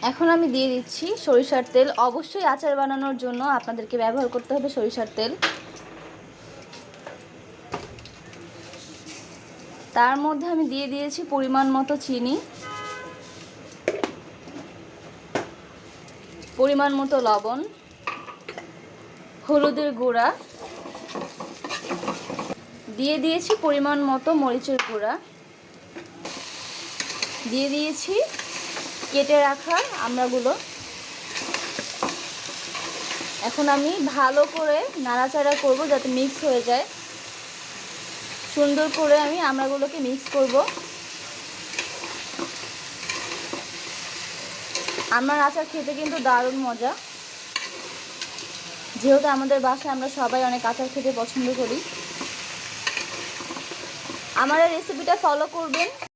এখন আমি দিয়ে দিচ্ছি সরিষার তেল। অবশ্যই আচার বানানোর জন্য আপনাদেরকে ব্যবহার করতে হবে সরিষার তেল। তার মধ্যে আমি দিয়ে দিয়েছি পরিমাণ মতো চিনি, পরিমাণ মতো লবণ, হলুদের গুঁড়া, দিয়ে দিয়েছি পরিমাণ মতো মরিচের গুঁড়া, দিয়ে দিয়েছি কেটে রাখা আমড়াগুলো। এখন আমি ভালো করে নাড়াচাড়া করব যাতে মিক্স হয়ে যায়। সুন্দর করে আমি আমড়াগুলোকে মিক্স করব। আমার আচার খেতে কিন্তু দারুণ মজা, যেহেতু আমাদের বাসায় আমরা সবাই অনেক আচার খেতে পছন্দ করি। আমার এই রেসিপিটা ফলো করবেন।